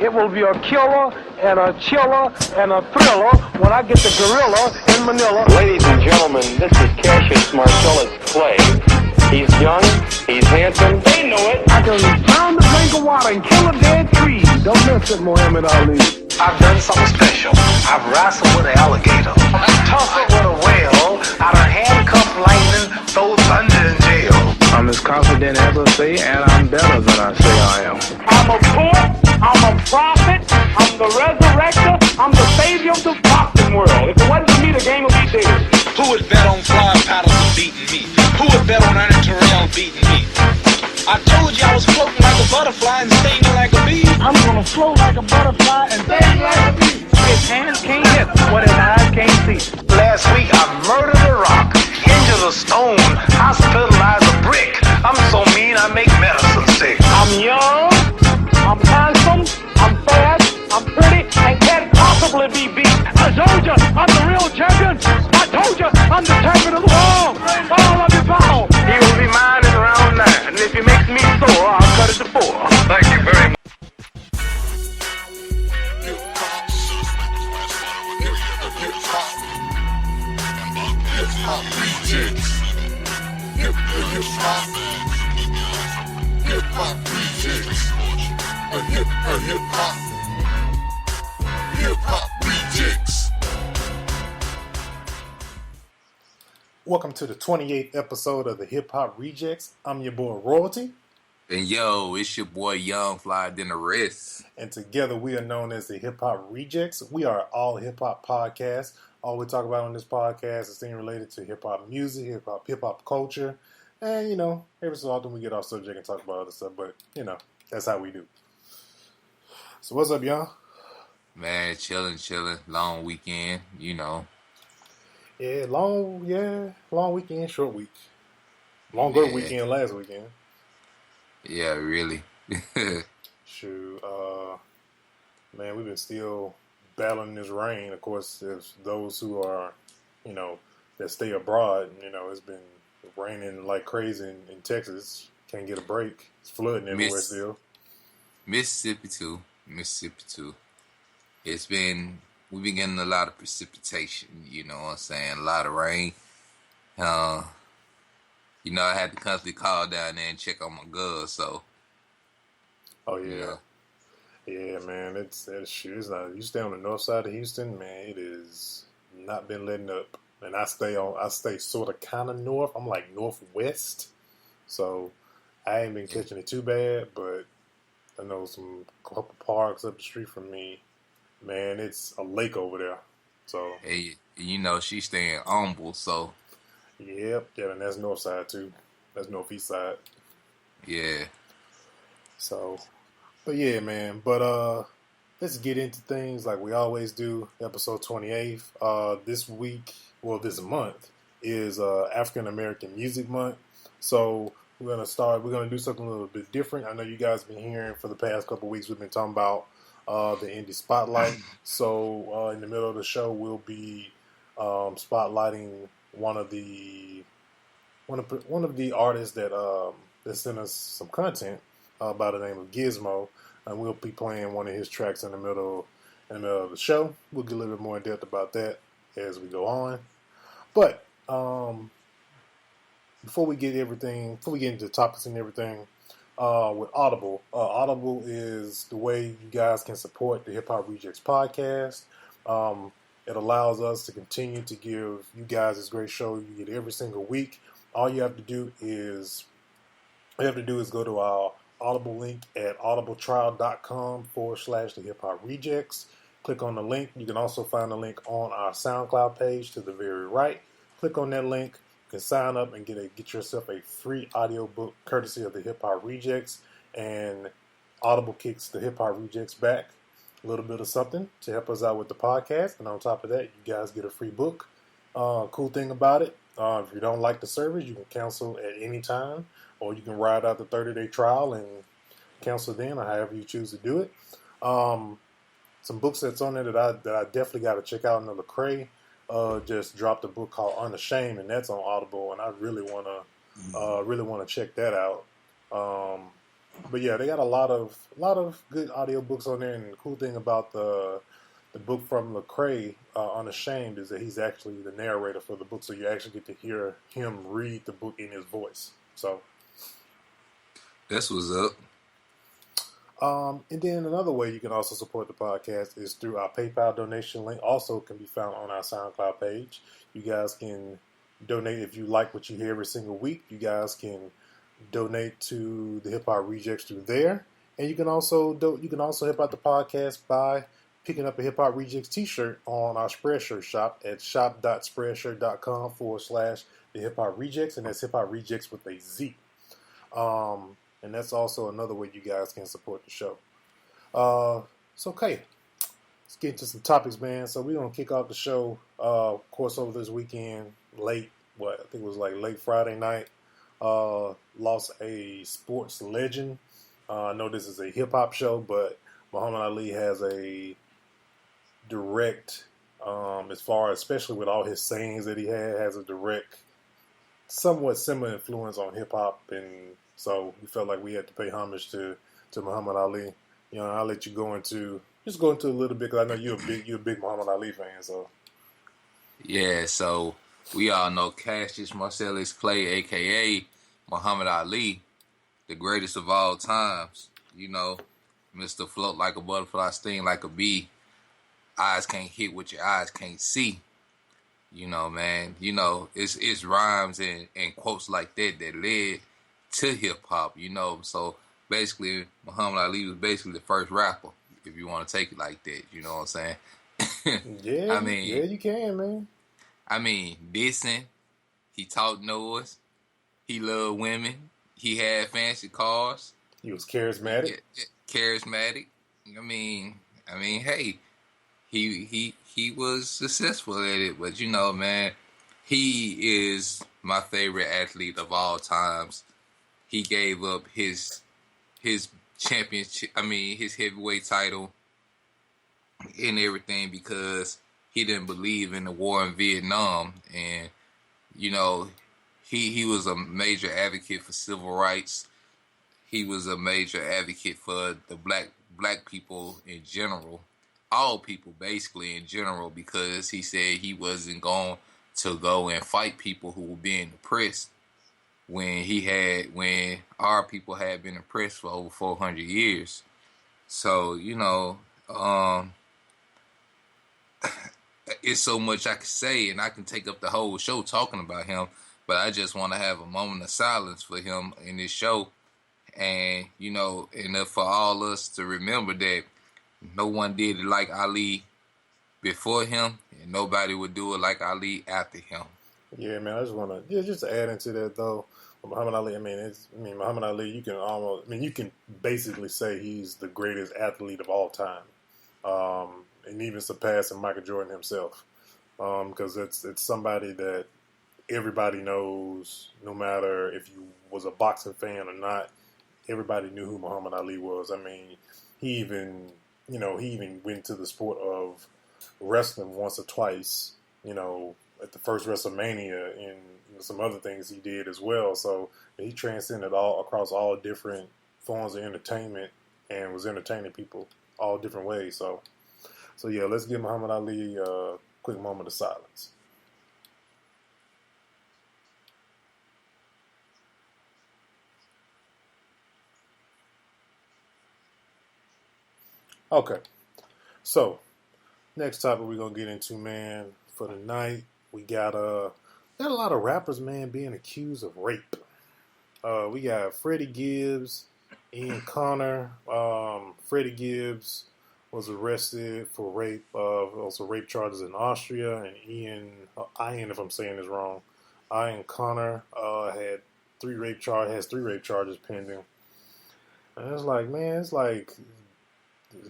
It will be a killer and a chiller and a thriller when I get the gorilla in Manila. Ladies and gentlemen, this is Cassius Marcellus Clay. He's young, he's handsome. They know it. I can pound a drink of water and kill a dead tree. Don't miss it, Muhammad Ali. I've done something special. I've wrestled with an alligator. I tussled with a whale. I done handcuffed lightning, throw thunder in jail. I'm as confident as I say, and I'm better than I say I am. I'm a poet, I'm a prophet, I'm the resurrector, I'm the savior of the boxing world. If it wasn't for me, the game would be dead. Who would bet on flying paddles and beating me? Who would bet on Ernie Terrell beating me? I told you I was floating like a butterfly and stinging like a bee. I'm gonna float like a butterfly and sting like a bee. His hands can't hit what his eyes can't see. Last week I murdered a rock, injured a stone, hospitalized a brick. I'm so mean I make medicine sick. I'm young, I'm handsome, I'm fast, I'm pretty, and can't possibly be beat. I told you, I'm the real champion. I told you, I'm the champion of the world. All of you bow. He will be mine in round 9, and if he makes me sore, I'll cut it to 4. Thank you very much. Hip-Hop Rejectz. Hip-Hop Rejectz. Hip-Hop Rejectz. Welcome to the 28th episode of the Hip-Hop Rejectz. I'm your boy Royalty. And yo, it's your boy Young Fly Than the Rest. And together we are known as the Hip-Hop Rejectz. We are all hip-hop podcast. All we talk about on this podcast is things related to hip-hop music, hip-hop culture. And, you know, every so often we get off subject and talk about other stuff. But, you know, that's how we do. So what's up, y'all? Man, chilling. Long weekend, you know. Yeah, long weekend, short week. Longer weekend last weekend. Yeah, really. Shoot, man, we've been still battling this rain. Of course, there's those who are, you know, that stay abroad. You know, it's been raining like crazy in Texas. Can't get a break. It's flooding everywhere still. Mississippi too. We've been getting a lot of precipitation, you know what I'm saying? A lot of rain. You know, I had to constantly call down there and check on my girl, so. Oh, yeah. Yeah, man, it's not. You stay on the north side of Houston, man, it is not been letting up. And I stay sort of kind of north. I'm like northwest. So I ain't been catching it too bad, but I know some couple parks up the street from me. Man, it's a lake over there. So hey, you know, she's staying humble, so. Yep, and that's north side too. That's northeast side. Yeah. So, but yeah, man. But let's get into things like we always do. Episode 28. This month is African American Music Month. So we're gonna do something a little bit different. I know you guys have been hearing for the past couple of weeks. We've been talking about the indie spotlight. So in the middle of the show, we'll be spotlighting one of the artists that sent us some content by the name of Gizmo, and we'll be playing one of his tracks in the middle of the show. We'll get a little bit more in depth about that as we go on. But before we get into topics and everything, with Audible. Audible is the way you guys can support the Hip-Hop Rejectz podcast. It allows us to continue to give you guys this great show you get every single week. All you have to do is go to our Audible link at audibletrial.com/the Hip-Hop Rejectz. Click on the link. You can also find the link on our SoundCloud page to the very right. Click on that link. You can sign up and get yourself a free audiobook courtesy of the Hip-Hop Rejectz, and Audible kicks the Hip-Hop Rejectz back a little bit of something to help us out with the podcast, and on top of that, you guys get a free book. Cool thing about it, if you don't like the service, you can cancel at any time, or you can ride out the 30-day trial and cancel then, or however you choose to do it. Some books that's on there that I definitely got to check out. And Lecrae just dropped a book called Unashamed, and that's on Audible, and I really want to check that out. But yeah, they got a lot of good audiobooks on there. And the cool thing about the book from Lecrae, Unashamed, is that he's actually the narrator for the book, so you actually get to hear him read the book in his voice. So That's what's up. and then another way you can also support the podcast is through our PayPal donation link. Also can be found on our SoundCloud page. You guys can donate if you like what you hear every single week. You guys can donate to the Hip-Hop Rejectz through there. And you can also help out the podcast by picking up a Hip-Hop Rejectz t-shirt on our Spreadshirt shop at shop.spreadshirt.com/the Hip-Hop Rejectz, and that's Hip-Hop Rejectz with a Z. And that's also another way you guys can support the show. So, okay. Let's get into some topics, man. So we're going to kick off the show, of course, over this weekend, I think it was like late Friday night. Lost a sports legend. I know this is a hip-hop show, but Muhammad Ali has a direct, as far as, especially with all his sayings that he has a direct, somewhat similar influence on hip-hop, and so we felt like we had to pay homage to Muhammad Ali. You know, I'll let you go into a little bit, because I know you're a big Muhammad Ali fan. So Yeah, so we all know Cassius Marcellus Clay, a.k.a. Muhammad Ali, the greatest of all times. You know, Mr. Float like a butterfly, sting like a bee. Eyes can't hit what your eyes can't see. You know, man. You know, it's rhymes and quotes like that led to hip-hop, you know. So basically, Muhammad Ali was basically the first rapper, if you want to take it like that. You know what I'm saying? yeah, you can, man. I mean, dissing. He taught noise. He loved women. He had fancy cars. He was charismatic. Charismatic. I mean, hey, he was successful at it. But you know, man, he is my favorite athlete of all times. He gave up his championship. His heavyweight title and everything because he didn't believe in the war in Vietnam, and you know, he was a major advocate for civil rights. He was a major advocate for the black people in general, all people basically in general, because he said he wasn't going to go and fight people who were being oppressed when our people had been oppressed for over 400 years. So, you know, it's so much I could say, and I can take up the whole show talking about him, but I just want to have a moment of silence for him in this show. And, you know, and for all us to remember that no one did it like Ali before him, and nobody would do it like Ali after him. Yeah, man, I just want to just add into that, though. Muhammad Ali, Muhammad Ali, you can basically say he's the greatest athlete of all time. And even surpassing Michael Jordan himself. Because it's somebody that everybody knows, no matter if you was a boxing fan or not, everybody knew who Muhammad Ali was. I mean, he even went to the sport of wrestling once or twice, you know, at the first WrestleMania, and some other things he did as well. So he transcended all across all different forms of entertainment and was entertaining people all different ways. So yeah, let's give Muhammad Ali a quick moment of silence. Okay, so next topic we're gonna get into, man, for the night. We got a lot of rappers, man, being accused of rape. We got Freddie Gibbs, Ian Connor. Freddie Gibbs was arrested for rape, also rape charges in Austria, and Ian, if I'm saying this wrong, Ian Connor has three rape charges pending. And it's like, man,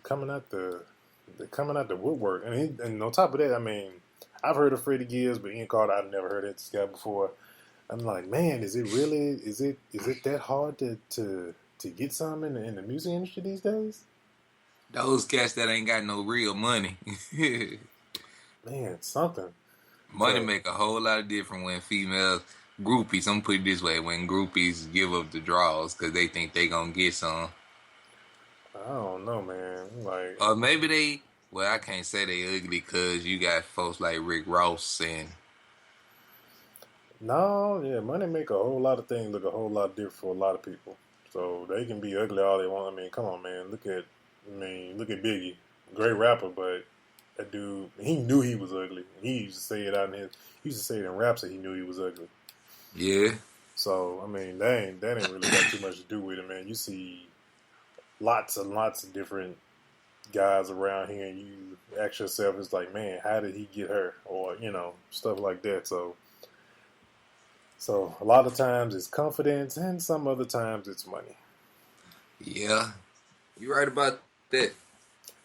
coming out the woodwork, and on top of that, I mean, I've heard of Freddie Gibbs, but Ian Carter, I've never heard of this guy before. I'm like, man, is it that hard to get some in the music industry these days? Those cats that ain't got no real money. Man, something. Money make a whole lot of difference when females groupies. I'm put it this way: when groupies give up the draws because they think they gonna get some, I don't know, man. Like, or maybe they. Well, I can't say they ugly because you got folks like Rick Ross and no, yeah, money make a whole lot of things look a whole lot different for a lot of people. So they can be ugly all they want. I mean, come on, man. Look at Biggie, great rapper, but that dude, he knew he was ugly. He used to say it he used to say it in raps that he knew he was ugly. yeah, So I mean, that ain't really got too much to do with it, man. You see lots and lots of different guys around here, and you ask yourself, it's like, man, how did he get her, or stuff like that. So a lot of times it's confidence, and some other times it's money. yeah. You're right about that.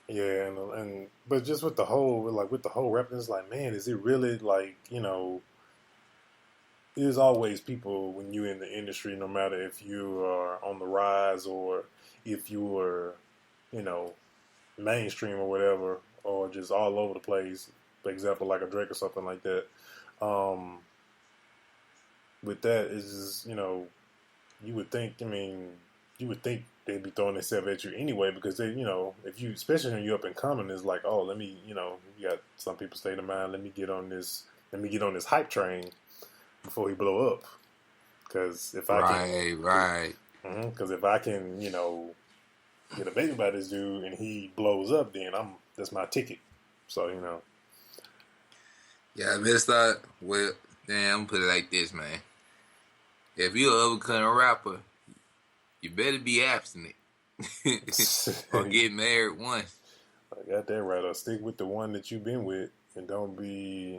Yeah, and but just with the whole rapping, it's like, man, is it really like There's always people when you're in the industry, no matter if you are on the rise or if you are, mainstream or whatever, or just all over the place. For example, like a Drake or something like that. With that, it's just you would think. I mean, you would think they'd be throwing themselves at you anyway because they, if you, especially when you're up and coming, it's like, oh, let me, you got some people state of mind. Let me get on this hype train before he blow up. Because if I Right. Because if I can, get a baby by this dude and he blows up, then that's my ticket. So Yeah, I messed up. Well, damn, I'm gonna put it like this, man. If you're an upcoming rapper, you better be abstinent or get married once. I got that right. Or stick with the one that you've been with, and don't be,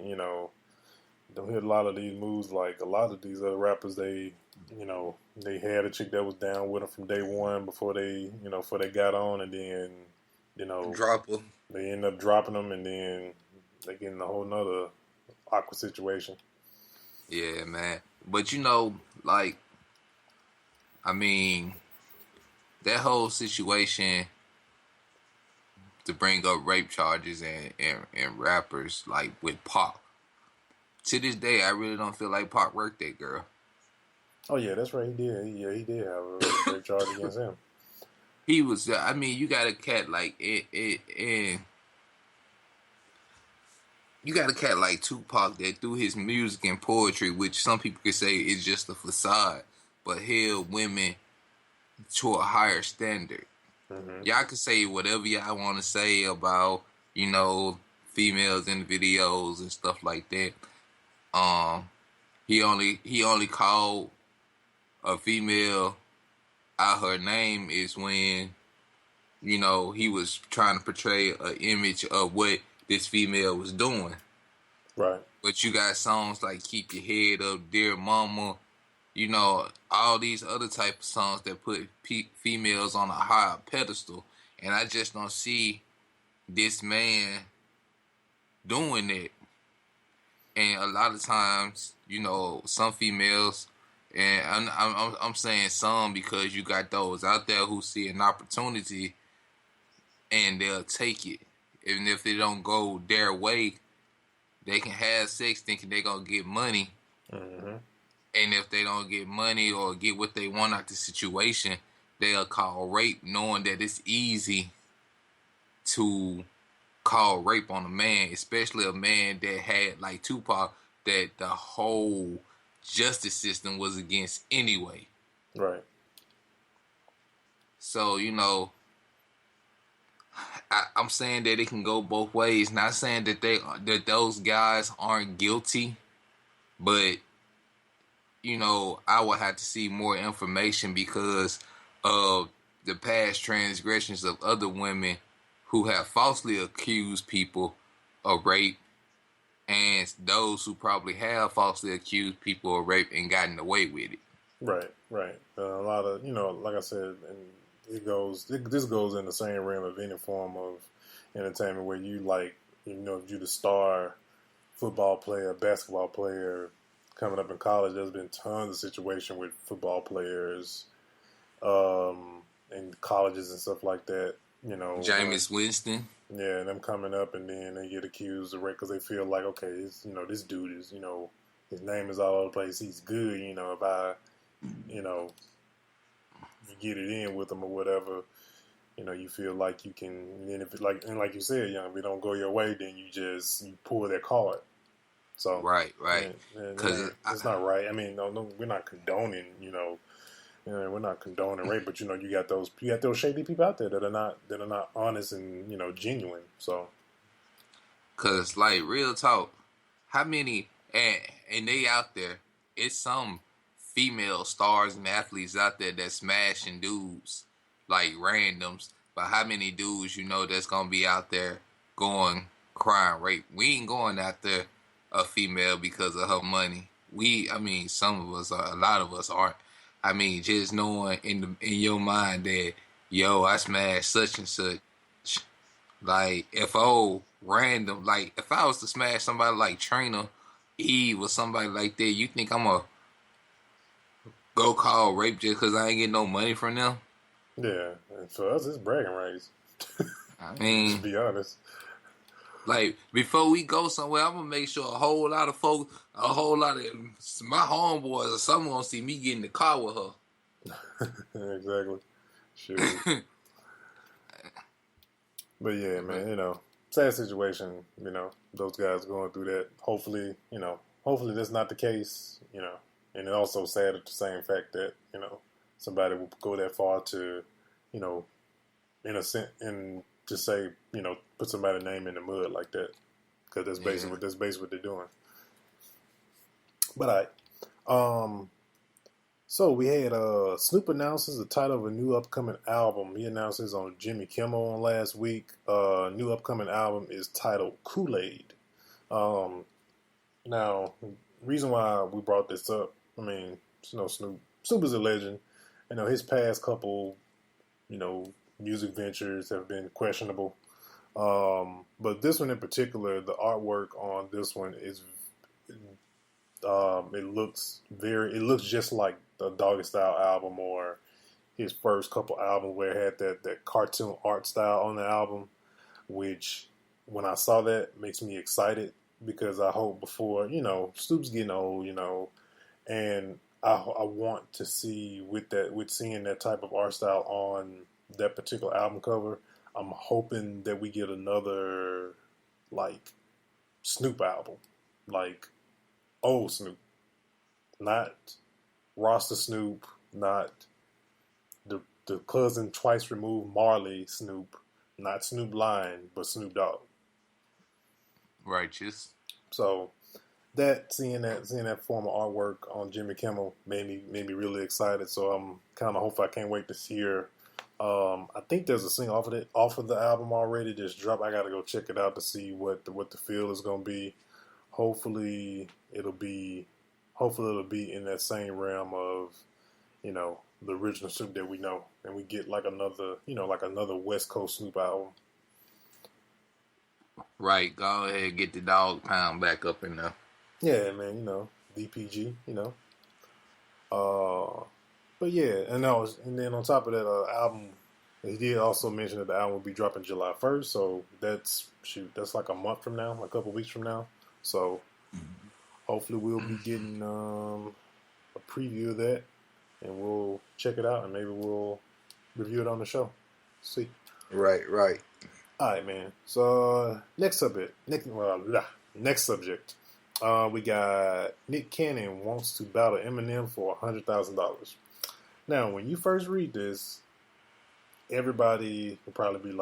don't hit a lot of these moves like a lot of these other rappers. They had a chick that was down with them from day one before they got on, and then, Drop her. they end up dropping them, and then they get in a whole nother awkward situation. Yeah, man. But like, I mean, that whole situation to bring up rape charges and rappers like with Pac. To this day, I really don't feel like Pac worked that girl. Oh yeah, that's right. He did. He did have a rape charge against him. He was. I mean, you got a cat like and you got a cat like Tupac that through his music and poetry, which some people could say is just a facade, but held women to a higher standard. Mm-hmm. Y'all can say whatever y'all want to say about females in the videos and stuff like that. He only called a female out her name is when he was trying to portray an image of what this female was doing. Right. But you got songs like Keep Your Head Up, Dear Mama, all these other type of songs that put females on a higher pedestal. And I just don't see this man doing that. And a lot of times, some females, and I'm saying some because you got those out there who see an opportunity and they'll take it. Even if they don't go their way, they can have sex thinking they're going to get money. Mm-hmm. And if they don't get money or get what they want out the situation, they'll call rape, knowing that it's easy to call rape on a man, especially a man that had, like Tupac, that the whole justice system was against anyway. Right. So, I'm saying that it can go both ways. Not saying that those guys aren't guilty, but I would have to see more information because of the past transgressions of other women who have falsely accused people of rape, and those who probably have falsely accused people of rape and gotten away with it. Right. A lot of like I said, and this goes in the same realm of any form of entertainment where you if you're the star football player, basketball player coming up in college. There's been tons of situations with football players in colleges and stuff like that. Jameis Winston. Yeah, and them coming up and then they get accused of rape because they feel like, okay, this dude is, his name is all over the place. He's good, you know. If I, you know, you get it in with him or whatever, you know, you feel like you can. And then if it, like you said, if it don't go your way, then you pull that card. So Right. and Because it's not right. I mean, no, we're not condoning, we're not condoning rape, but you got those shady people out there that are not honest and genuine. So, cause like real talk, how many and they out there? It's some female stars and athletes out there that smashing dudes like randoms. But how many dudes that's gonna be out there going crying rape? We ain't going after a female because of her money. Some of us are. A lot of us aren't. Just knowing in your mind that I smashed such and such. Like if random, like if I was to smash somebody like Trina, Eve, or somebody like that, you think I'm gonna go call rape just because I ain't getting no money from them? yeah, and for us, it's bragging rights. To be honest. Like before we go somewhere, I'm gonna make sure a whole lot of folks, a whole lot of my homeboys or someone gonna see me get in the car with her. Exactly. Sure. But yeah, man, sad situation. Those guys going through that. Hopefully that's not the case. And it also sad at the same fact that somebody will go that far to, innocent and to say, put somebody's name in the mud like that, because that's basically what they're doing. But so we had Snoop announces the title of a new upcoming album. He announces on Jimmy Kimmel on last week. New upcoming album is titled Kool-Aid. Now, reason why we brought this up, Snoop is a legend. His past couple, music ventures have been questionable. But this one in particular, the artwork on this one is, it looks just like the Doggy Style album or his first couple albums where it had that cartoon art style on the album, which when I saw that makes me excited because I hope before, Snoop's getting old, and I want to see with seeing that type of art style on that particular album cover, I'm hoping that we get another like Snoop album, like old Snoop, not Rasta Snoop, not the cousin twice removed Marley Snoop, not Snoop Lion, but Snoop Dogg. Righteous. So seeing that form of artwork on Jimmy Kimmel made me really excited. So I'm kind of hopeful. I can't wait to hear. I think there's a single off of the album already just dropped. I got to go check it out to see what the feel is going to be. Hopefully it'll be in that same realm of, the original Snoop that we know, and we get like another West Coast Snoop album. Right, go ahead, get the dog pound back up in there. Yeah, man, DPG, but yeah, and then on top of that album, he did also mention that the album will be dropping July 1st, so that's like a month from now, a couple weeks from now. So hopefully we'll be getting a preview of that, and we'll check it out, and maybe we'll review it on the show. See. Right. All right, man. So next subject. We got Nick Cannon wants to battle Eminem for $100,000. Now, when you first read this, everybody will probably be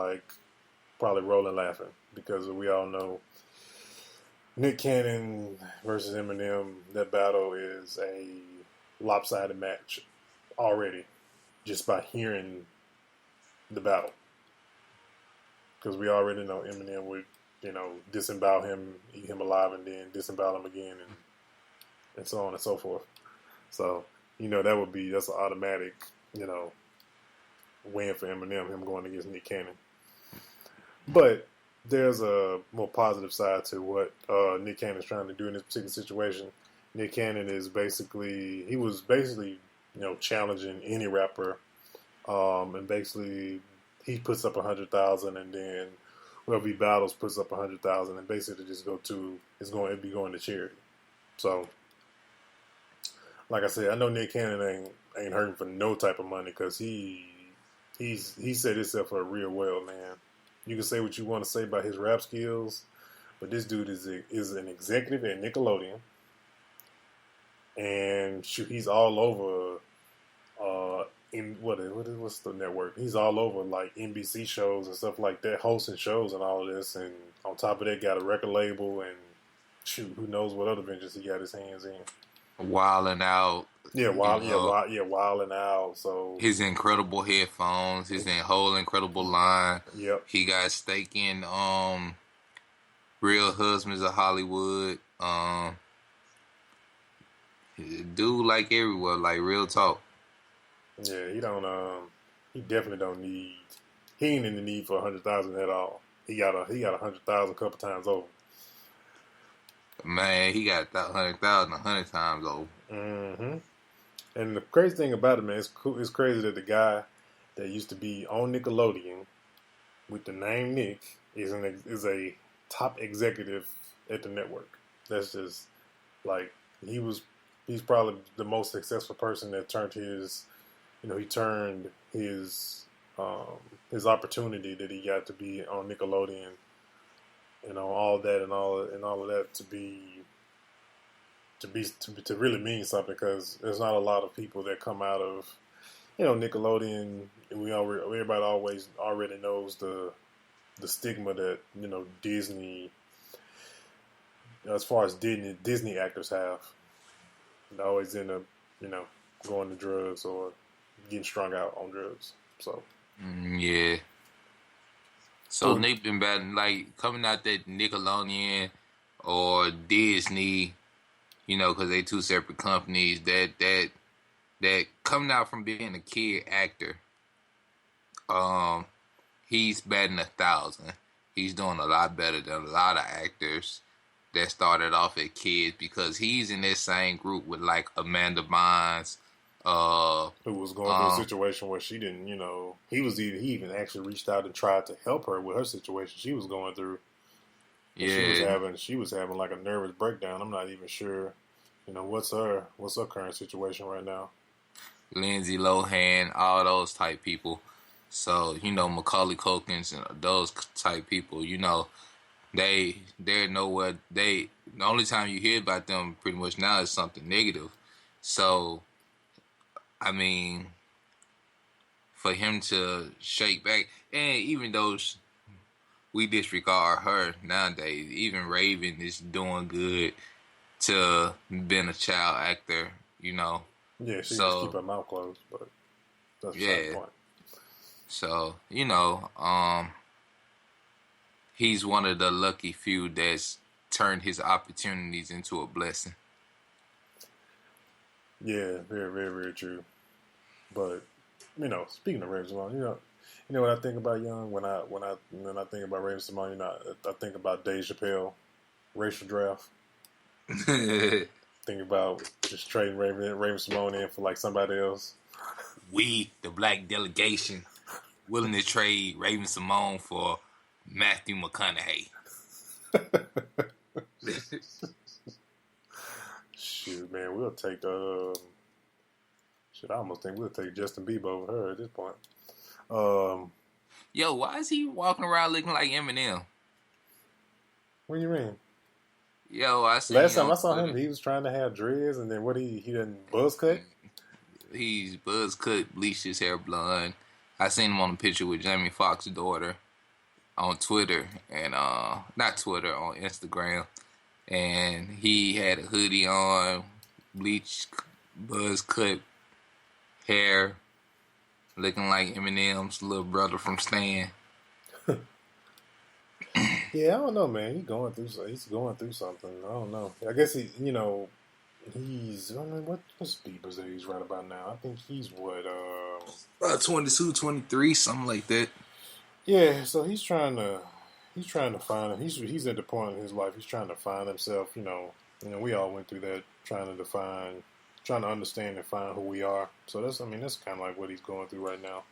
probably rolling laughing because we all know Nick Cannon versus Eminem. That battle is a lopsided match already, just by hearing the battle. Because we already know Eminem would, disembowel him, eat him alive, and then disembowel him again, and so on and so forth. So, that's an automatic, win for Eminem, him going against Nick Cannon. But there's a more positive side to what Nick Cannon's trying to do in this particular situation. Nick Cannon was basically, challenging any rapper, and basically he puts up 100,000, and then whoever he battles puts up 100,000, and basically it'd be going to charity. So like I said, I know Nick Cannon ain't hurting for no type of money because he set himself up real well, man. You can say what you want to say about his rap skills, but this dude is an executive at Nickelodeon, and shoot, he's all over. What's the network? He's all over like NBC shows and stuff like that, hosting shows and all of this. And on top of that, got a record label and shoot, who knows what other ventures he got his hands in. Wilding out. Wilding out. So his incredible headphones, his whole incredible line. Yep. He got stake in Real Husbands of Hollywood. Dude, like everywhere, like real talk. Yeah, he definitely don't need. He ain't in the need for 100,000 at all. He got 100,000 a couple times over. Man, he got 100,000 100 times over. Mm-hmm. And the crazy thing about it, man, it's crazy that the guy that used to be on Nickelodeon with the name Nick is a top executive at the network. That's just like he's probably the most successful person that turned his opportunity that he got to be on Nickelodeon, all that and all of that to really mean something, because there's not a lot of people that come out of Nickelodeon. Everybody already knows the stigma that Disney, as far as Disney actors have. They always end up going to drugs or getting strung out on drugs. So yeah. So Nick been bad, like coming out that Nickelodeon or Disney, because they two separate companies. That coming out from being a kid actor, he's batting 1,000. He's doing a lot better than a lot of actors that started off as kids, because he's in that same group with like Amanda Bynes, who was going through a situation where she didn't, he even actually reached out and tried to help her with her situation she was going through. Yeah, she was having like a nervous breakdown. I'm not even sure, what's her current situation right now. Lindsay Lohan, all those type people. So Macaulay Culkins and those type people, they're nowhere. The only time you hear about them pretty much now is something negative. So, I mean, for him to shake back, and even though we disregard her nowadays, even Raven is doing good to being a child actor, Yeah, she just keep her mouth closed, but that's the point. So, he's one of the lucky few that's turned his opportunities into a blessing. Yeah, very, very, very true. But speaking of Raven-Symoné, what I think about Young when I think about Raven-Symoné, I think about Dave Chappelle, racial draft. Think about just trading Raven-Symoné in for like somebody else. We, the black delegation, willing to trade Raven-Symoné for Matthew McConaughey. Shoot, man, we'll take the. I almost think we'll take Justin Bieber over her at this point. Yo, why is he walking around looking like Eminem? What do you mean? Yo, last time I saw him, he was trying to have dreads, and then he done buzz cut. He's buzz cut, bleached his hair blonde. I seen him on a picture with Jamie Foxx's daughter on Twitter, and not Twitter, on Instagram, and he had a hoodie on, bleached, buzz cut hair, looking like Eminem's little brother from Stan. Yeah, I don't know, man. He's going through something. I don't know. I guess what's Bieber's age right about now? I think he's what about 22, 23, something like that. Yeah, so he's trying to find. He's at the point in his life. He's trying to find himself. We all went through that, trying to understand and find who we are. So that's kind of like what he's going through right now.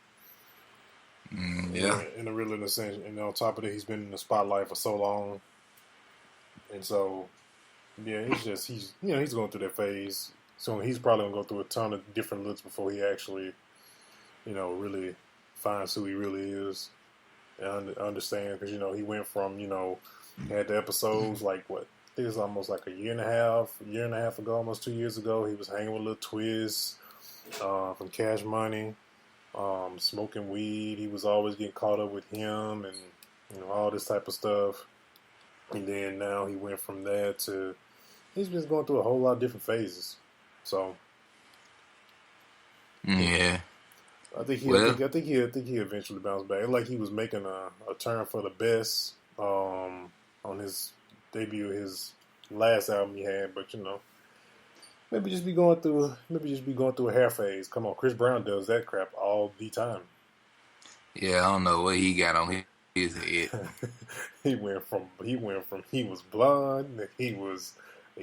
Yeah. In a real sense, and on top of it, he's been in the spotlight for so long, and so yeah, it's just he's going through that phase. So he's probably gonna go through a ton of different looks before he actually, really finds who he really is and understand. Because he went from had the episodes like what it was almost like a year and a half ago, almost 2 years ago. He was hanging with Lil Twist from Cash Money, smoking weed. He was always getting caught up with him and all this type of stuff. And then now he went from that to he's been going through a whole lot of different phases. So Yeah. I think he eventually bounced back. Like he was making a turn for the best on his debut, his last album he had. But maybe just be going through a hair phase. Come on, Chris Brown does that crap all the time. Yeah, I don't know what he got on his head. he went from he was blonde, he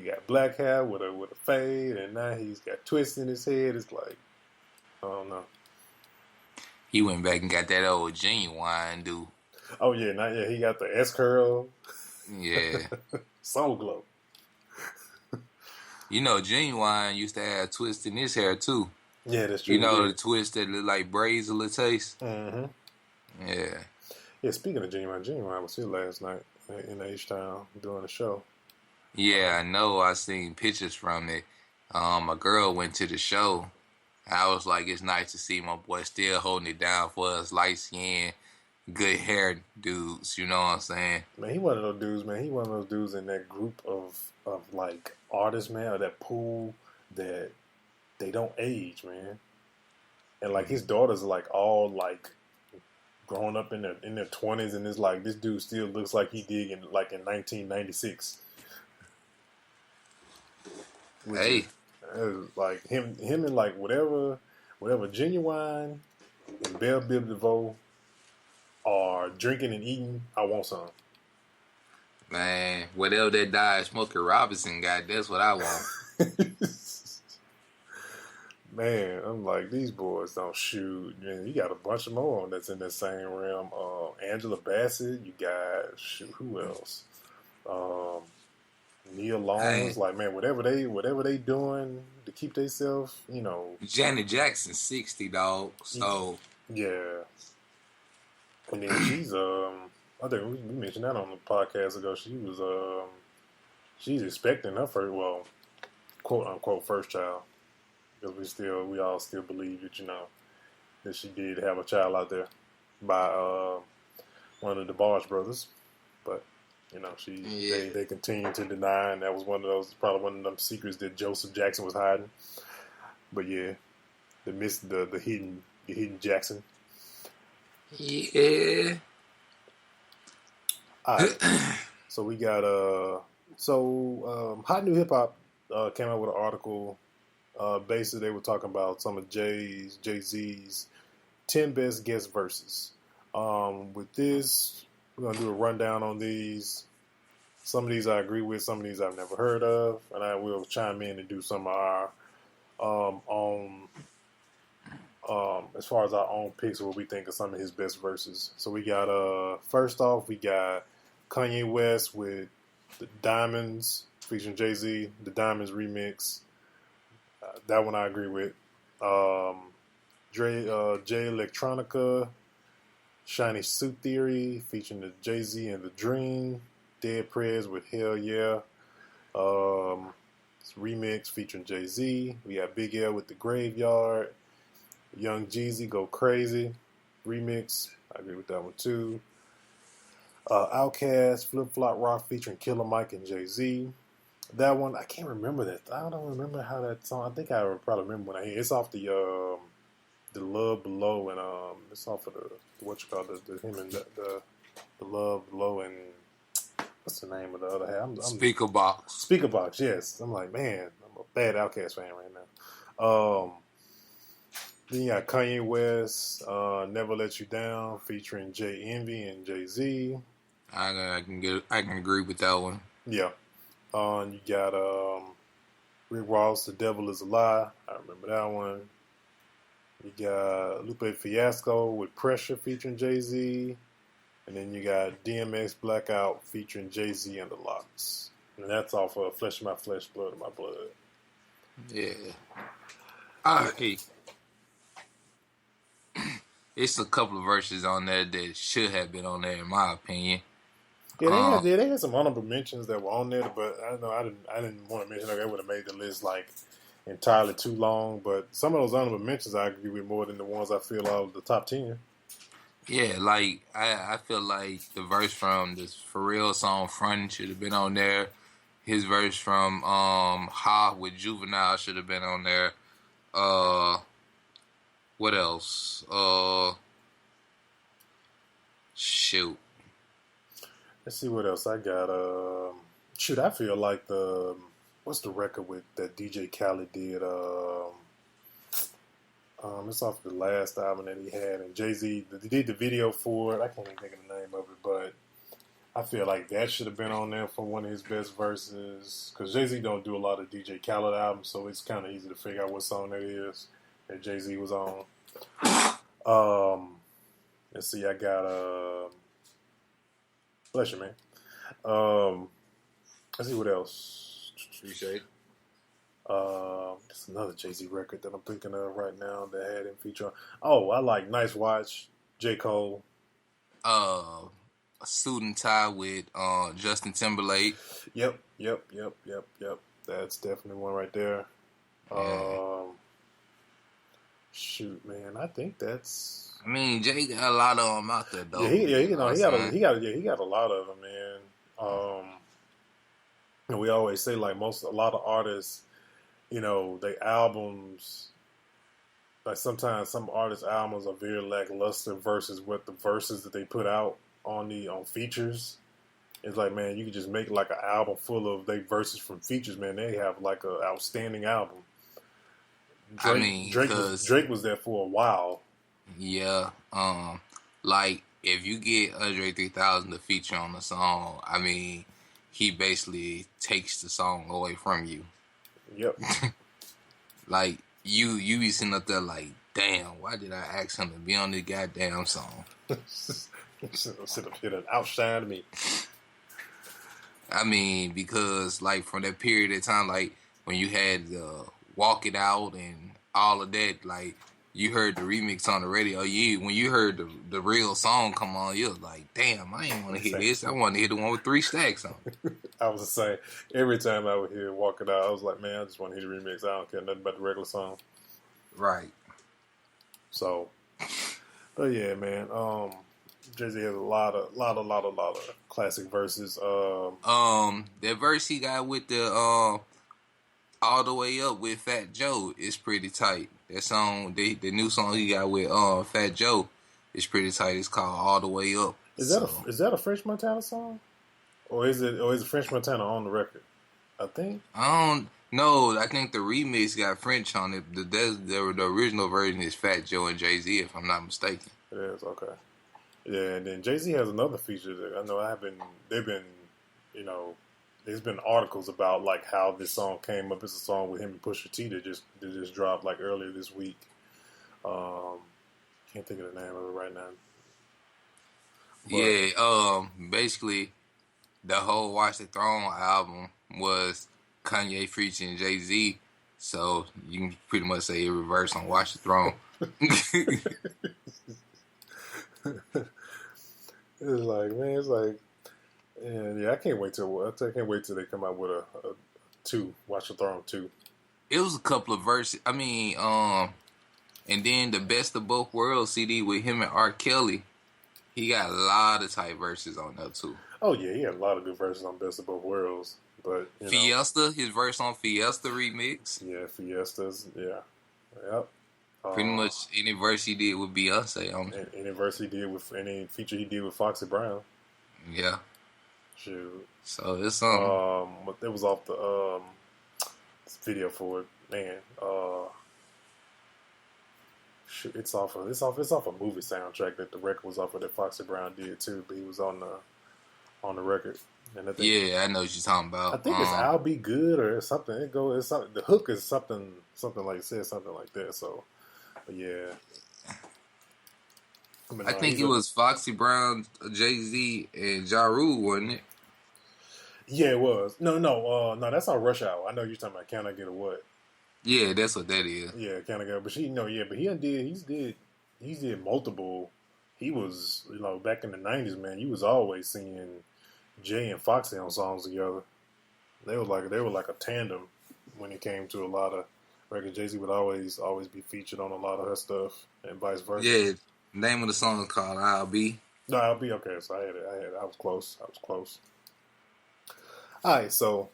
got black hair with a fade, and now he's got twists in his head. It's like I don't know. He went back and got that old Genuine dude. Oh yeah, he got the S curl. Yeah. Soul Glow. Genuine used to have twists in his hair too. Yeah, that's true. The twist that look like braids a little taste. Mm-hmm. Yeah. Yeah, speaking of Genuine was here last night in H-Town doing a show. Yeah, I know. I seen pictures from it. A girl went to the show. I was like, it's nice to see my boy still holding it down for us light skinned, good hair dudes. You know what I'm saying? Man, he one of those dudes, man. He one of those dudes in that group of like artists, man, or that pool that they don't age, man. And like his daughters are like all like growing up in their 20s, and it's like this dude still looks like he did in 1996. Hey. Like him and like whatever Genuine and Belle Biv DeVoe are drinking and eating, I want some. Man, whatever that died Smokey Robinson got, that's what I want. Man, I'm like, these boys don't shoot. Man, you got a bunch of more that's in that same realm. Angela Bassett, you got who else? Neil Long's, like, man, whatever they doing to keep themselves, Janet Jackson, 60, dog. So yeah. And then she's I think we mentioned that on the podcast ago. She was she's expecting her first, well, quote unquote first child, because we all still believe that that she did have a child out there by one of the DeBarge brothers, but. They continue to deny, and that was probably one of them secrets that Joseph Jackson was hiding. But yeah, the hidden Jackson. Yeah. All right. So we got Hot New Hip Hop came out with an article. Basically, they were talking about some of Jay-Z's 10 best guest verses. With this. We're going to do a rundown on these. Some of these I agree with, some of these I've never heard of, and I will chime in and do some of our as far as our own picks of what we think of some of his best verses. So we got first off, we got Kanye West with the Diamonds featuring Jay-Z, the Diamonds remix. That one I agree with. Jay Electronica, Shiny Suit Theory featuring the Jay-Z and The Dream. Dead Prez with Hell Yeah. Remix featuring Jay-Z. We got Big L with The Graveyard. Young Jeezy, Go Crazy. Remix. I agree with that one too. Outkast, Flip Flop Rock featuring Killer Mike and Jay-Z. That one, I can't remember that. I don't remember how that song. I think I probably remember when I hear it. It's off the Love Below, and it's off of the him and the Love Below, and what's the name of the other half? Speaker Box. Speaker Box, yes. I'm like, man, I'm a bad Outkast fan right now. Then you got Kanye West, Never Let You Down, featuring Jay Envy and Jay-Z. I can agree with that one. Yeah. You got Rick Ross, The Devil Is a Lie. I remember that one. You got Lupe Fiasco with Pressure featuring Jay-Z. And then you got DMX Blackout featuring Jay-Z and the Lox. And that's off of Flesh of My Flesh, Blood of My Blood. Yeah. Hey, it's a couple of verses on there that should have been on there, in my opinion. Yeah, they had some honorable mentions that were on there, but I know I didn't want to mention like I would have made the list like entirely too long. But some of those honorable mentions I agree with more than the ones I feel are the top 10. Yeah, like I feel like the verse from this For Real song "Frontin" should have been on there. His verse from "Ha" with Juvenile should have been on there. What else? Shoot. Let's see what else I got. Shoot, I feel like what's the record with that DJ Khaled did? It's off the last album that he had, and Jay-Z he did the video for it. I can't even think of the name of it, but I feel like that should have been on there for one of his best verses. Because Jay-Z don't do a lot of DJ Khaled albums, so it's kind of easy to figure out what song that is that Jay-Z was on. Let's see, I got bless you, man. Let's see what else. Appreciate it. It's another Jay-Z record that I'm thinking of right now that had him feature on. Oh, I like Nice Watch, J. Cole. A Suit and Tie with Justin Timberlake. Yep. That's definitely one right there. Yeah. Shoot, man, I think that's. I mean, Jay got a lot of them out there, though. Yeah, he got a lot of them, man. And we always say like a lot of artists, they albums. Like sometimes some artists' albums are very lackluster versus what the verses that they put out on features. It's like, man, you could just make like an album full of they verses from features, man. They have like an outstanding album. Drake was there for a while. Yeah. Like if you get Andre 3000 to feature on the song, I mean, he basically takes the song away from you. Yep. Like you be sitting up there like, damn, why did I ask him to be on this goddamn song? Sit up here and outshine me. I mean, because like from that period of time, like when you had Walk It Out and all of that, like you heard the remix on the radio. When you heard the real song come on, you was like, damn, I ain't want to hear this. I want to hear the one with 3 stacks on it. I was the same. Every time I would hear Walk It Out, I was like, man, I just want to hear the remix. I don't care nothing about the regular song. Right. So, but yeah, man. Jay-Z has a lot of classic verses. That verse he got with the All the Way Up with Fat Joe is pretty tight. That song, the new song he got with Fat Joe is pretty tight. It's called All the Way Up. Is that a French Montana song, or is it French Montana on the record? I think. I don't know. I think the remix got French on it. The original version is Fat Joe and Jay-Z, if I'm not mistaken. It is, okay. Yeah, and then Jay-Z has another feature that I know there's been articles about like how this song came up. It's a song with him and Pusha T that just dropped like earlier this week. Can't think of the name of it right now. But, yeah, basically the whole Watch the Throne album was Kanye featuring Jay-Z, so you can pretty much say it reverse on Watch the Throne. It's like, yeah, I can't wait till they come out with a 2, Watch the Throne 2. It was a couple of verses. I mean, and then the Best of Both Worlds CD with him and R. Kelly, he got a lot of tight verses on that too. Oh yeah, he had a lot of good verses on Best of Both Worlds. But Fiesta, his verse on Fiesta remix. Yeah, Fiestas. Yeah, yep. Pretty much any verse he did with Beyonce on it. Any verse he did with any feature he did with Foxy Brown. Yeah. Shoot. So it's but it was off the video for it, man. Shoot, it's off a movie soundtrack that the record was off of that Foxy Brown did too, but he was on the record. And I think, I know what you're talking about. I think it's "I'll Be Good" or something. It's something. The hook is something like says something like that. So, but yeah. I think it was Foxy Brown, Jay-Z, and Ja Rule, wasn't it? Yeah, it was. No, that's on Rush Hour. I know you're talking about "Can I Get a What?" Yeah, that's what that is. Yeah, kind of guy. But but he's did multiple. He was, back in the '90s, man. You was always seeing Jay and Foxy on songs together. They were like a tandem when it came to a lot of records. Jay-Z would always be featured on a lot of her stuff, and vice versa. Yeah, name of the song is called "I'll Be." No, I'll be okay. So I had it. I was close. All right. So,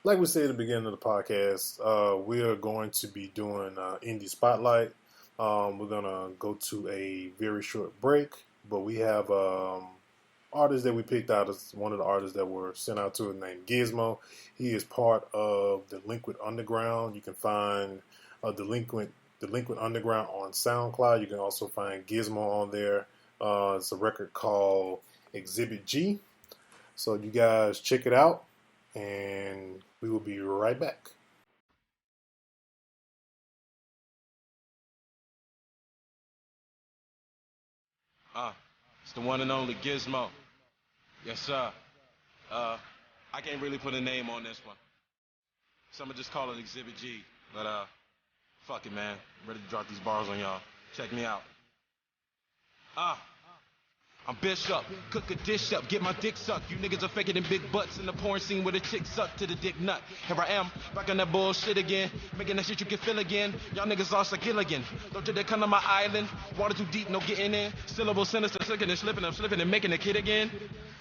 like we said at the beginning of the podcast, we are going to be doing Indie Spotlight. We're gonna go to a very short break, but we have artist that we picked out as one of the artists that were sent out to us named Gizmo. He is part of Delinquent Underground. You can find Delinquent Underground on SoundCloud. You can also find Gizmo on there. It's a record called Exhibit G. So you guys check it out, and we will be right back. It's the one and only Gizmo. Yes, sir. I can't really put a name on this one. So I'ma just call it Exhibit G. But fuck it, man. Ready to drop these bars on y'all. Check me out. I'm Bishop, cook a dish up, get my dick sucked. You niggas are faking in big butts in the porn scene where the chick sucked to the dick nut. Here I am, back on that bullshit again, making that shit you can feel again. Y'all niggas lost like Gilligan. Don't you dare come to my island, water too deep, no getting in. Syllable sinister, slicking and slipping, I'm slipping and making a kid again.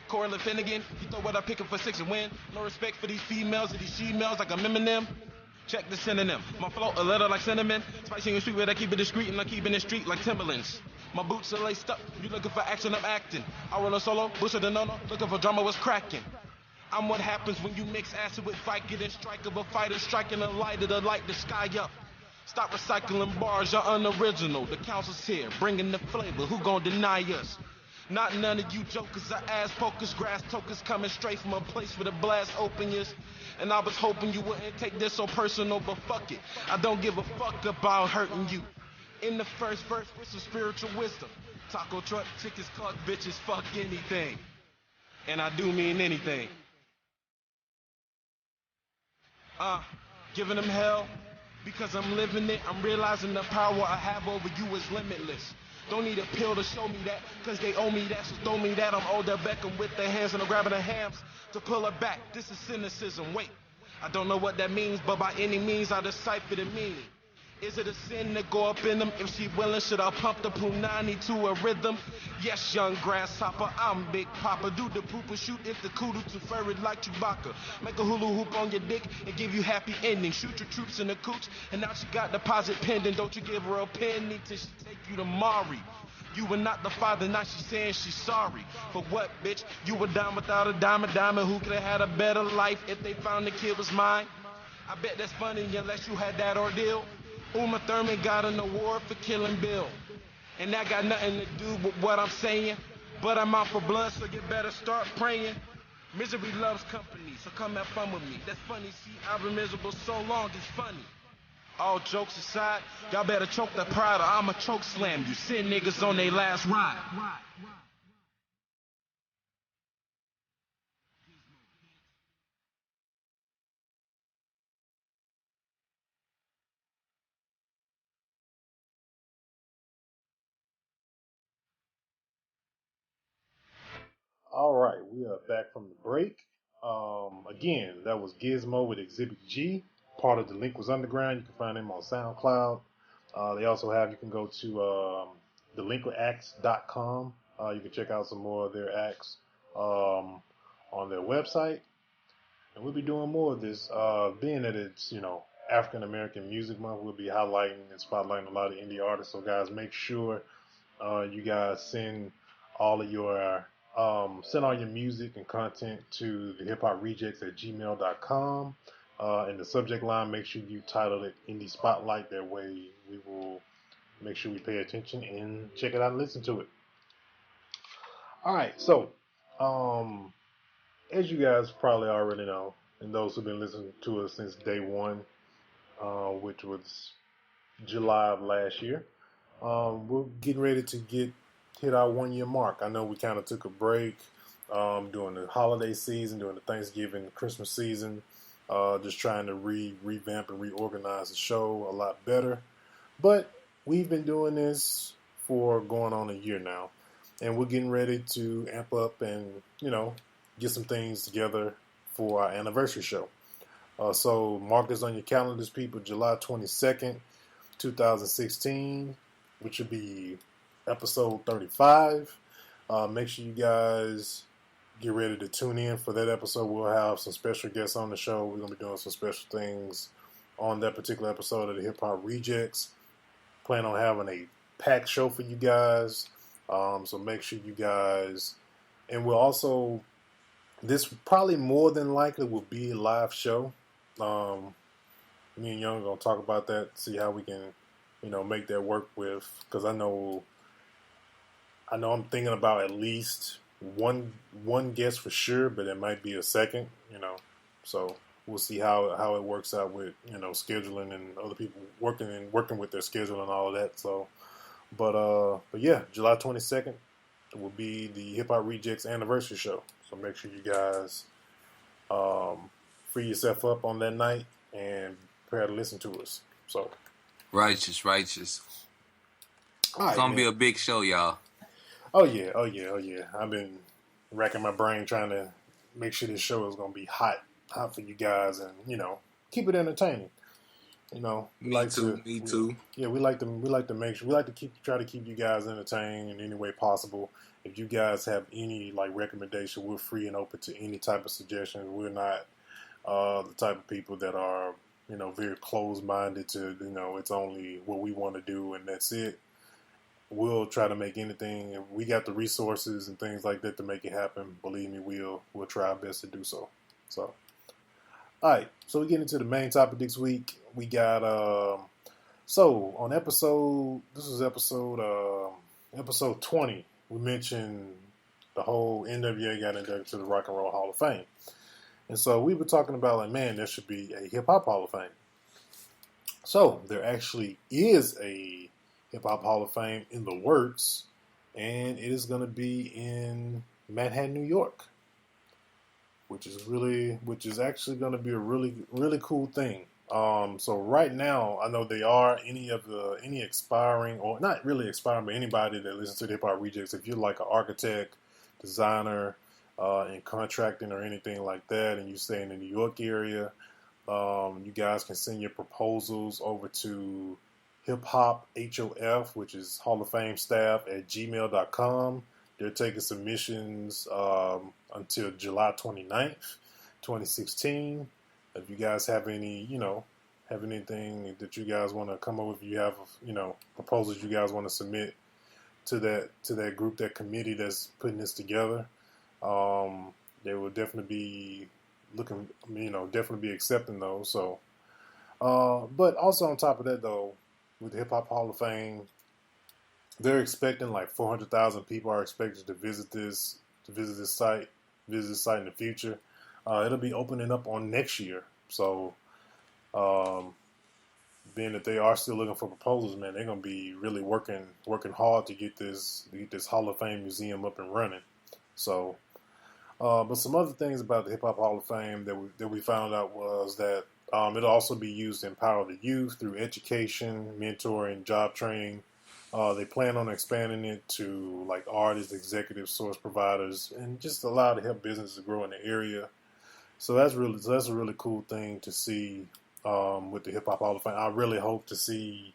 Corlin Finnegan, you throw what I pick up for 6 and win. No respect for these females and these she-males like I'm Eminem. Check the synonym. My flow a little like cinnamon. Spicy and sweet, but I keep it discreet and I keep it in the street like Timberlands. My boots are laced up. You looking for action? I'm acting. I roll a solo, Busha the no-no. Looking for drama, what's cracking? I'm what happens when you mix acid with Vicodin. Strike of a fighter, striking a lighter to light the sky up. Stop recycling bars, you're unoriginal. The council's here, bringing the flavor. Who gon' deny us? Not none of you jokers are ass pokers, grass tokers coming straight from a place where the blast open is. And I was hoping you wouldn't take this so personal, but fuck it. I don't give a fuck about hurting you. In the first verse with some spiritual wisdom. Taco truck, chickens, cluck, bitches, fuck anything. And I do mean anything. Giving them hell because I'm living it. I'm realizing the power I have over you is limitless. Don't need a pill to show me that, cause they owe me that, so throw me that. I'm older Beckham with their hands and I'm grabbing the hams to pull her back. This is cynicism, wait. I don't know what that means, but by any means I decipher the meaning. Is it a sin to go up in them? If she willing, should I pump the punani to a rhythm? Yes, young grasshopper, I'm Big Papa. Do the pooper shoot if the kudu too furry like Chewbacca. Make a hula hoop on your dick and give you happy ending. Shoot your troops in the cooch, and now she got deposit pending. Don't you give her a penny till she take you to Mari. You were not the father, now she's saying she's sorry. For what, bitch? You were down without a diamond. Who could have had a better life if they found the kid was mine? I bet that's funny unless you had that ordeal. Uma Thurman got an award for killing Bill. And that got nothing to do with what I'm saying. But I'm out for blood, so you better start praying. Misery loves company, so come have fun with me. That's funny, see, I've been miserable so long, it's funny. All jokes aside, y'all better choke the pride or I'ma choke slam you. Send niggas on their last ride. All right, we are back from the break. Again, that was Gizmo with Exhibit G, part of Delinquents Underground. You can find them on SoundCloud. They also have, you can go to delinquentacts.com. You can check out some more of their acts on their website. And we'll be doing more of this. Being that it's, African American Music Month, we'll be highlighting and spotlighting a lot of indie artists. So, guys, make sure you guys send all your music and content to the Hip-Hop Rejectz at gmail.com. In the subject line, make sure you title it Indie Spotlight. That way we will make sure we pay attention and check it out and listen to it. All right, so as you guys probably already know, and those who've been listening to us since day one, which was July of last year, we're getting ready to hit our 1 year mark. I know we kind of took a break during the holiday season, during the Thanksgiving, Christmas season. Just trying to revamp and reorganize the show a lot better. But we've been doing this for going on a year now, and we're getting ready to amp up and get some things together for our anniversary show. So mark this on your calendars, people. July 22nd, 2016, which will be episode 35. Make sure you guys get ready to tune in for that episode. We'll have some special guests on the show. We're going to be doing some special things on that particular episode of the Hip-Hop Rejectz. Plan on having a packed show for you guys. So make sure you guys... And we'll also... This probably more than likely will be a live show. Me and Young are going to talk about that, see how we can, make that work with... Because I know I'm thinking about at least one guest for sure, but it might be a second, So we'll see how it works out with scheduling and other people working with their schedule and all of that. So, but yeah, July 22nd will be the Hip-Hop Rejectz anniversary show. So make sure you guys free yourself up on that night and prepare to listen to us. So Righteous. All right, It's gonna be a big show, y'all. Oh yeah. I've been racking my brain trying to make sure this show is gonna be hot for you guys, and keep it entertaining. Me too. Yeah, we like to make sure try to keep you guys entertained in any way possible. If you guys have any recommendation, we're free and open to any type of suggestions. We're not the type of people that are very closed minded to it's only what we want to do and that's it. We'll try to make anything. If we got the resources and things like that to make it happen, believe me, we'll try our best to do so. So, all right. So we get into the main topic this week. We got on episode 20. We mentioned the whole NWA got inducted to the Rock and Roll Hall of Fame, and so we were talking about there should be a Hip Hop Hall of Fame. So there actually is a Hip-Hop Hall of Fame in the works, and it is going to be in Manhattan, New York, which is actually going to be a really, really cool thing. So right now, I know they are any expiring, or not really expiring, but anybody that listens to the Hip-Hop Rejectz, if you're like an architect, designer, in contracting or anything like that, and you stay in the New York area, you guys can send your proposals over to Hip-Hop HOF, which is Hall of Fame staff at gmail.com. They're taking submissions until July 29th, 2016. If you guys have anything that you guys want to come up with, you have proposals you guys want to submit to that group, that committee that's putting this together, they will definitely be definitely be accepting those. So, but also on top of that though, with the Hip Hop Hall of Fame, they're expecting 400,000 people are expected to visit this site in the future. It'll be opening up on next year. So, being that they are still looking for proposals, man, they're gonna be really working hard to get this Hall of Fame museum up and running. So, but some other things about the Hip Hop Hall of Fame that we found out was that it'll also be used to empower the youth through education, mentoring, job training. They plan on expanding it to artists, executives, source providers, and just allow to help businesses to grow in the area. So that's a really cool thing to see with the Hip Hop Hall of Fame. I really hope to see,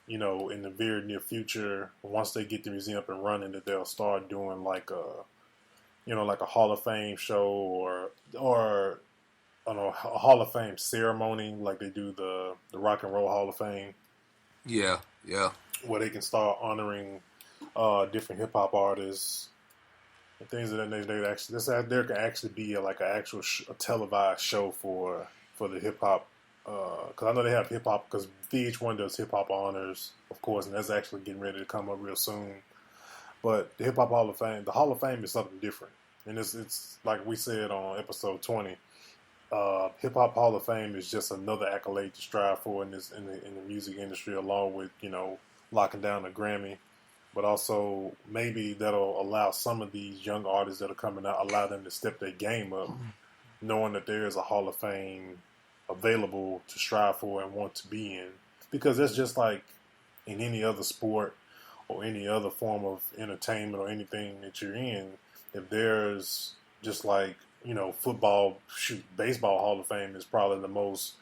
in the very near future, once they get the museum up and running, that they'll start doing a Hall of Fame show or I don't know, a Hall of Fame ceremony like they do the Rock and Roll Hall of Fame. Yeah. Where they can start honoring different hip hop artists and things of that nature. There can actually be a televised show for the hip hop. Because I know they have hip hop, because VH1 does hip hop honors, of course, and that's actually getting ready to come up real soon. But the Hip Hop Hall of Fame, the Hall of Fame is something different, and it's like we said on episode 20. Hip Hop Hall of Fame is just another accolade to strive for in the music industry, along with locking down the Grammy, but also maybe that'll allow some of these young artists that are coming out, allow them to step their game up, knowing that there is a Hall of Fame available to strive for and want to be in. Because it's just like in any other sport or any other form of entertainment or anything that you're in, if there's just like, football, baseball Hall of Fame is probably the most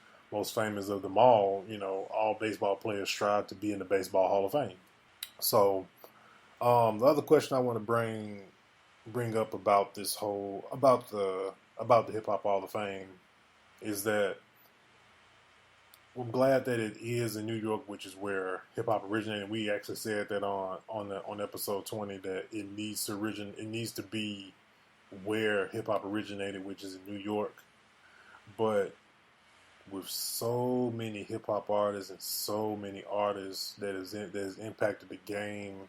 famous of them all. All baseball players strive to be in the Baseball Hall of Fame. So the other question I want to bring up about this whole about the Hip Hop Hall of Fame is that I'm glad that it is in New York, which is where hip hop originated. We actually said that on episode 20 that it needs to be where hip hop originated, which is in New York. But with so many hip hop artists and so many artists that has impacted the game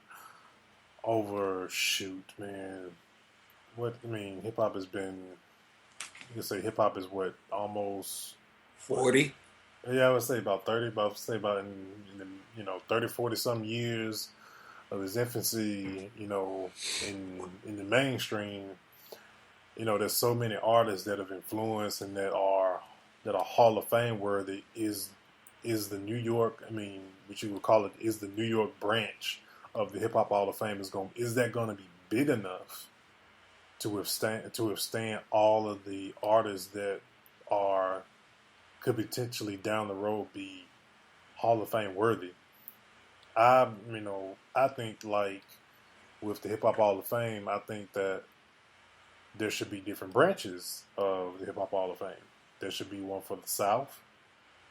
over hip hop has been, you can say hip hop is what, almost 40. Yeah, I would say about 30, in 30, 40 some years of his infancy, in the mainstream, there's so many artists that have influenced and that are Hall of Fame worthy. Is the New York, what you would call it, is the New York branch of the Hip Hop Hall of Fame is that going to be big enough to withstand all of the artists that could potentially down the road be Hall of Fame worthy? I think like with the Hip Hop Hall of Fame, I think that there should be different branches of the Hip Hop Hall of Fame. There should be one for the South,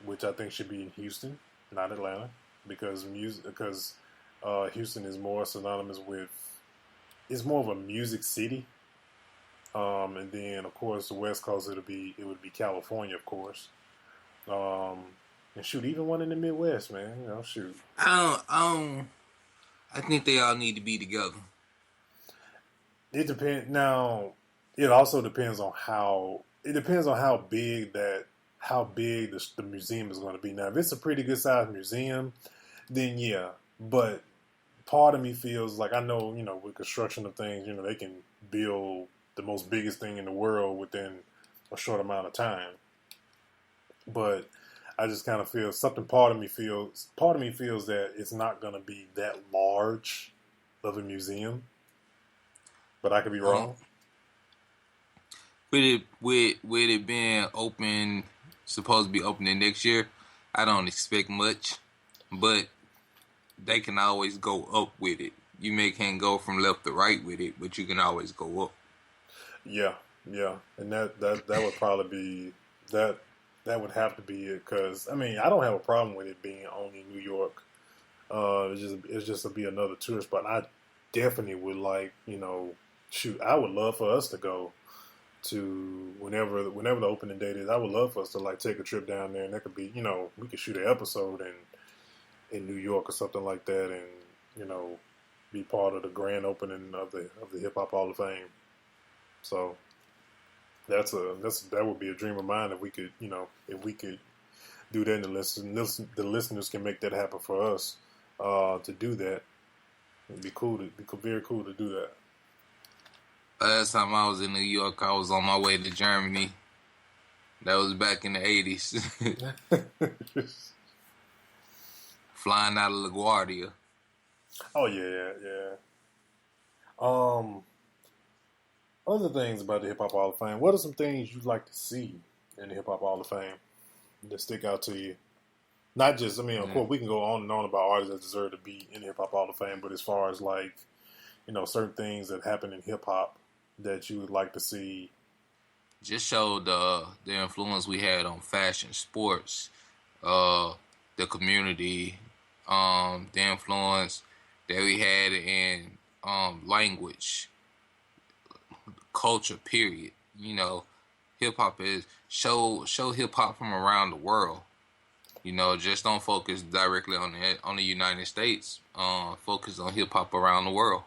which I think should be in Houston, not Atlanta, because Houston is more synonymous with, it's more of a music city. And then of course the West Coast it would be California, of course. And even one in the Midwest, man. I think they all need to be together. It depends. Now, it also depends on how big the museum is going to be. Now, if it's a pretty good sized museum, then yeah. But part of me feels like, I know, with construction of things, they can build the most biggest thing in the world within a short amount of time. But I just kind of feel part of me feels that it's not going to be that large of a museum. But I could be wrong. With it being open, supposed to be opening next year, I don't expect much, but they can always go up with it. You can't go from left to right with it, but you can always go up. Yeah, and that would probably be that. That would have to be it, because I don't have a problem with it being only New York. It's just to be another tourist spot. I definitely would like, I would love for us to go to whenever the opening date is. I would love for us to like take a trip down there, and that could be, we could shoot an episode in New York or something like that, and be part of the grand opening of the Hip Hop Hall of Fame. So. That would be a dream of mine if we could do that, and the listeners can make that happen for us to do that. It'd be cool. Very cool to do that. Last time I was in New York, I was on my way to Germany. That was back in the 80s. Flying out of LaGuardia. Oh yeah. Other things about the Hip Hop Hall of Fame. What are some things you'd like to see in the Hip Hop Hall of Fame that stick out to you? Not just, of course, we can go on and on about artists that deserve to be in the Hip Hop Hall of Fame, but as far as like, certain things that happen in hip hop that you would like to see. Just show the influence we had on fashion, sports, the community, the influence that we had in language, culture, period. Hip hop is show hip hop from around the world. Just don't focus directly on the United States. Focus on hip hop around the world.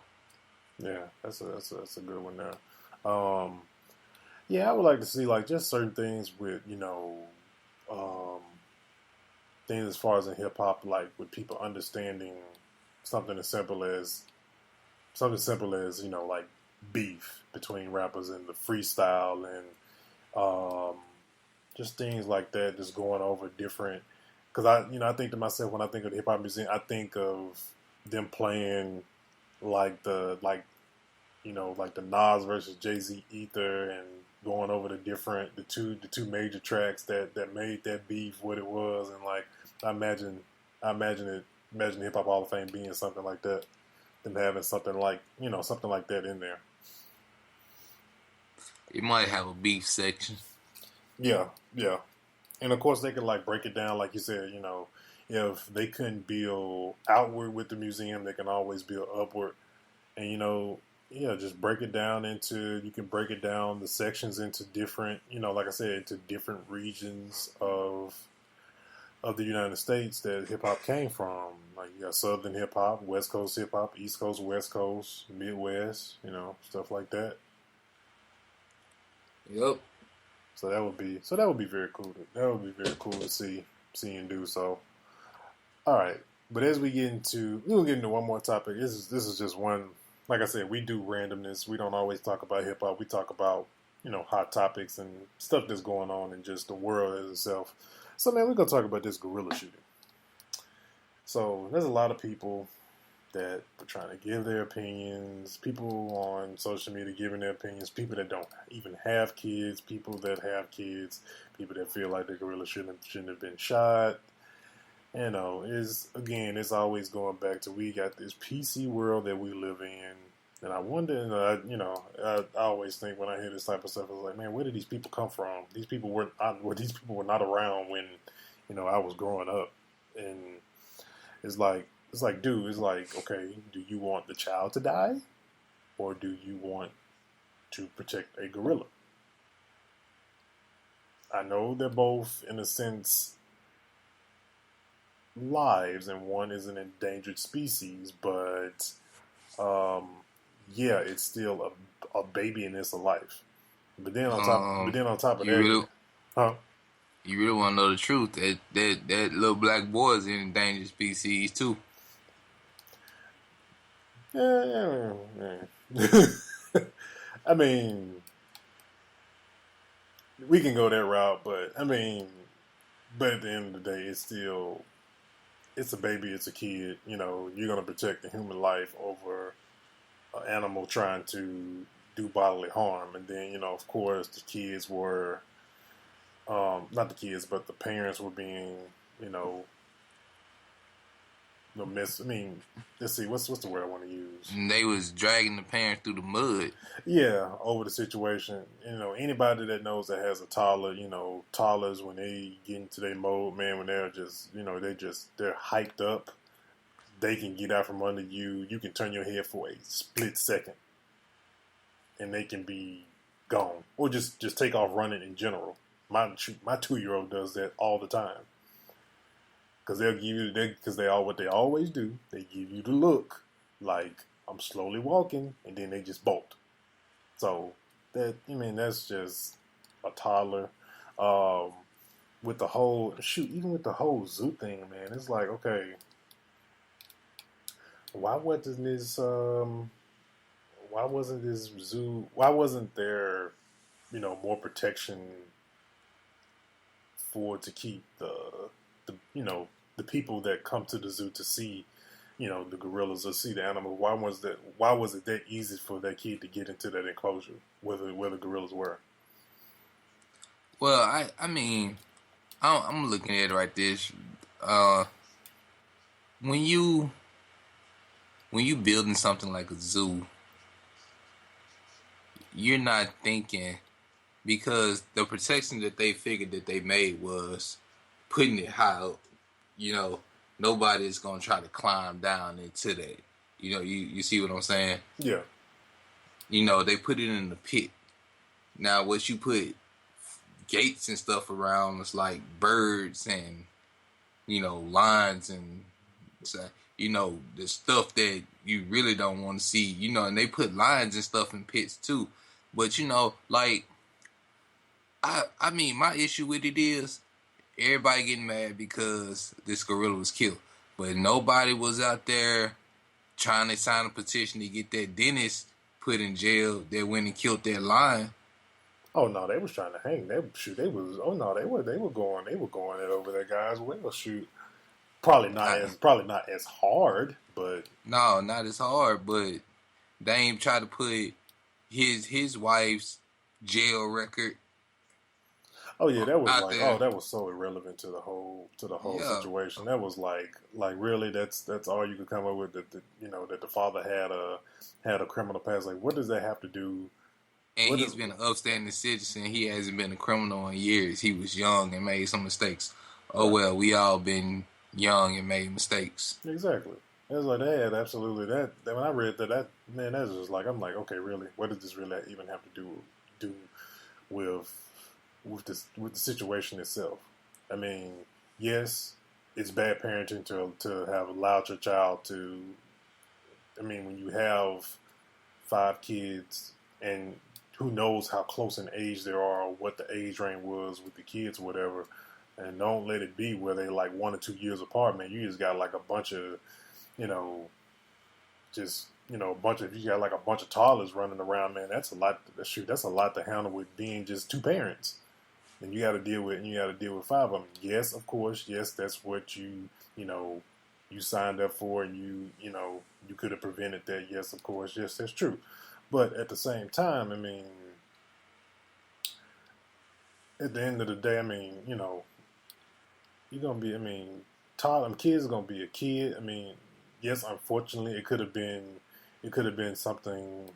Yeah, that's a good one there. Yeah, I would like to see like just certain things with things as far as in hip hop, like with people understanding something as simple as like beef between rappers and the freestyle and just things like that, just going over different. Because I think to myself when I think of the hip hop museum, I think of them playing like like the Nas versus Jay-Z Ether and going over the two major tracks that made that beef what it was, and like I imagine the Hip Hop Hall of Fame being something like that, them having something like that in there. It might have a beef section. Yeah, and of course they could like break it down, like you said. If they couldn't build outward with the museum, they can always build upward, and just break it down you can break it down the sections into different, like I said, into different regions of the United States that hip hop came from. Like you got Southern hip hop, West Coast hip hop, East Coast, West Coast, Midwest, stuff like that. Yep. So that would be very cool. That would be very cool to see and do. So, all right. But as we'll get into one more topic. This is just one. Like I said, we do randomness. We don't always talk about hip hop. We talk about hot topics and stuff that's going on in just the world as itself. So man, we're gonna talk about this gorilla shooting. So there's a lot of people that are trying to give their opinions, people on social media giving their opinions, people that don't even have kids, people that have kids, people that feel like the gorilla shouldn't have been shot. It's always going back to we got this PC world that we live in, and I wonder, I always think when I hear this type of stuff, I was like, man, where did these people come from? These people were not around when, I was growing up, and it's like, okay, do you want the child to die, or do you want to protect a gorilla? I know they're both, in a sense, lives, and one is an endangered species, but it's still a baby and it's a life. But then on top of that, you really want to know the truth? That little black boy is an endangered species too. Yeah. I mean, we can go that route, but at the end of the day, it's a baby, it's a kid. You're going to protect the human life over an animal trying to do bodily harm. And then, of course, the kids were, not the kids, but the parents were being, let's see, what's the word I want to use? And they was dragging the parents through the mud. Yeah, over the situation. Anybody that knows that has a toddler, toddlers, when they get into their mode, man, when they're just, they're hyped up, they can get out from under you. You can turn your head for a split second, and they can be gone, or just take off running in general. My 2-year-old does that all the time. Because what they always do, they give you the look, like, I'm slowly walking, and then they just bolt. So, that's just a toddler. With the whole, even with the whole zoo thing, man, it's like, okay, why wasn't there, more protection to keep the people that come to the zoo to see, the gorillas or see the animals? Why was it that easy for that kid to get into that enclosure where the gorillas were? Well, I'm looking at it like this. When you building something like a zoo, you're not thinking, because the protection that they figured that they made was putting it high up. Nobody's gonna try to climb down into that. You see what I'm saying? Yeah. They put it in the pit. Now, what you put gates and stuff around is like birds and lions and the stuff that you really don't want to see. And they put lions and stuff in pits too. But my issue with it is, everybody getting mad because this gorilla was killed, but nobody was out there trying to sign a petition to get that dentist put in jail that went and killed that lion. Oh no, they was trying to hang. They shoot. They was. Oh no, they were going it over that guy's will. Shoot. Probably not as hard, but No, not as hard, but Dame tried to put his wife's jail record oh yeah, that was out like there. that was so irrelevant to the whole Yeah, situation. That was like really that's all you could come up with that that the father had a criminal past. Like what does that have to do? and What he's is, been an upstanding citizen. He hasn't been a criminal in years. He was young and made some mistakes. Oh right. well, we all been young and made mistakes. Exactly. It was like they had absolutely that when I read that man that's just like I'm like okay really what does this really even have to do with with the situation itself? I mean yes it's bad parenting to have allowed your child to. I mean when you have 5 kids and who knows how close in age they are or what the age range was with the kids or whatever. And don't let it be where they like 1 or 2 years apart, man. You just got like a bunch of, a bunch of you got like a bunch of toddlers running around, man. That's a lot. Shoot, that's a lot to handle with being just 2 parents, and you got to deal with 5 of them. Yes, of course, yes, that's what you signed up for, and you could have prevented that. Yes, of course, yes, that's true. But at the same time, I mean, at the end of the day, I mean, you're gonna be. I mean, kids are gonna be a kid. I mean, yes, unfortunately, it could have been something,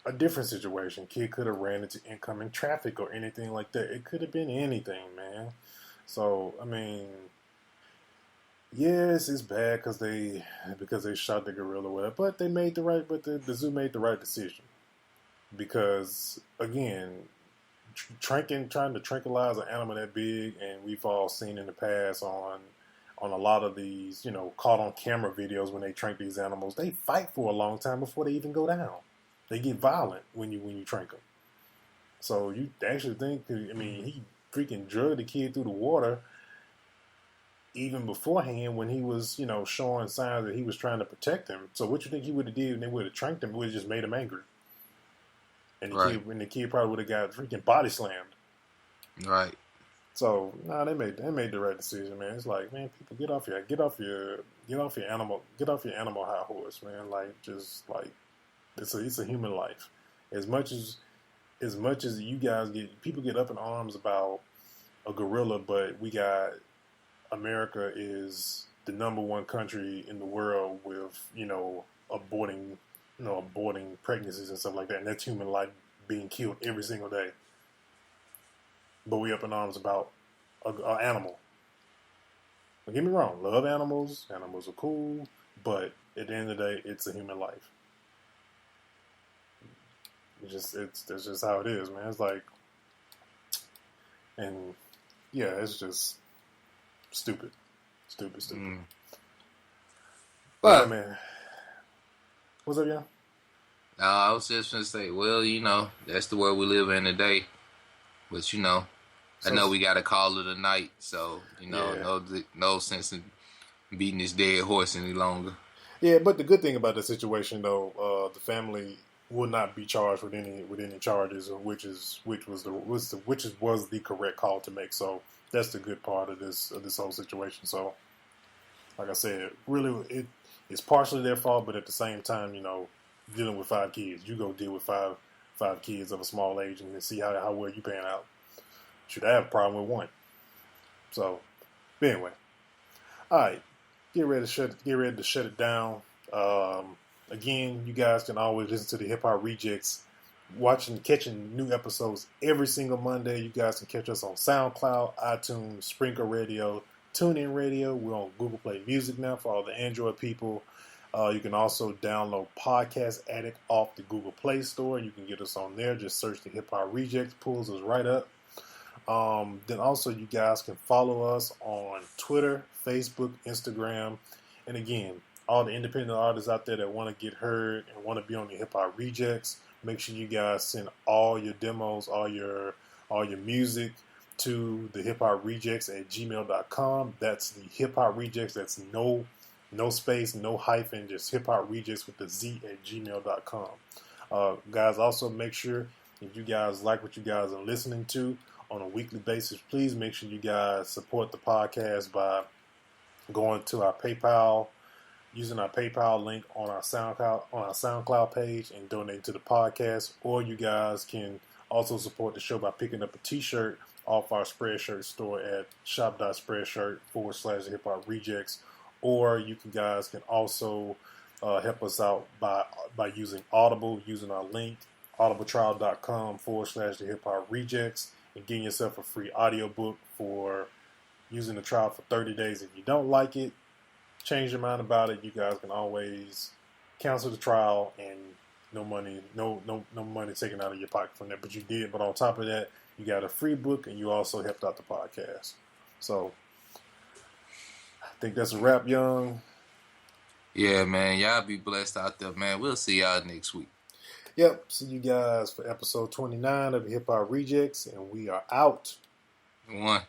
a different situation. Kid could have ran into incoming traffic or anything like that. It could have been anything, man. So, I mean, yes, it's bad because they shot the gorilla with it, but they made the right. But the zoo made the right decision because again. Trying to tranquilize an animal that big, and we've all seen in the past on a lot of these, caught on camera videos when they trank these animals. They fight for a long time before they even go down. They get violent when you trank them. So you actually think? I mean, he freaking drugged the kid through the water even beforehand when he was, showing signs that he was trying to protect him. So what you think he would have did when they would have tranked him? It would have just made him angry. And the kid probably would have got freaking body slammed. Right. So they made the right decision, man. It's like, man, people get off your animal high horse, man. Like just like it's a human life. As much as you guys people get up in arms about a gorilla, but we got America is the #1 country in the world with aborting pregnancies and stuff like that, and that's human life being killed every single day. But we up in arms about an animal. Don't get me wrong, love animals. Animals are cool, but at the end of the day, it's a human life. That's just how it is, man. It's like, and yeah, it's just stupid. But man. What's up, y'all? No, I was just gonna say, well, that's the world we live in today. But I know we gotta call it a night. So yeah. no sense in beating this dead horse any longer. Yeah, but the good thing about the situation, though, the family will not be charged with any charges, which was the correct call to make. So that's the good part of this whole situation. So, like I said, really, it's partially their fault, but at the same time, dealing with 5 kids, you go deal with five kids of a small age and then see how well you pan out. Should I have a problem with 1? So, but anyway, all right, get ready to shut it down. Again, you guys can always listen to the Hip-Hop Rejectz, catching new episodes every single Monday. You guys can catch us on SoundCloud, iTunes, Sprinkle Radio, TuneIn Radio. We're on Google Play Music now for all the Android people. You can also download Podcast Addict off the Google Play Store. You can get us on there. Just search the Hip-Hop Rejectz. Pulls us right up. Then also you guys can follow us on Twitter, Facebook, Instagram. And again, all the independent artists out there that want to get heard and want to be on the Hip-Hop Rejectz, make sure you guys send all your demos, all your music to the Hip-Hop Rejectz at gmail.com. That's the Hip-Hop Rejectz. That's no space, no hyphen, just Hip-Hop Rejectz with the Z at gmail.com. Guys, also make sure If you guys like what you guys are listening to on a weekly basis, please make sure you guys support the podcast by going to our PayPal, using our PayPal link on our SoundCloud page and donating to the podcast. Or you guys can also support the show by picking up a t-shirt off our Spreadshirt store at shop.spreadshirt/Hip-Hop Rejectz. Or you guys can also help us out by using Audible, using our link, audibletrial.com/the Hip-Hop Rejectz, and getting yourself a free audiobook for using the trial for 30 days. If you don't like it, change your mind about it, you guys can always cancel the trial and no money taken out of your pocket from that. But you did. But on top of that, you got a free book and you also helped out the podcast. So I think that's a wrap, Young. Yeah, man. Y'all be blessed out there, man. We'll see y'all next week. Yep. See you guys for episode 29 of Hip-Hop Rejectz, and we are out. One.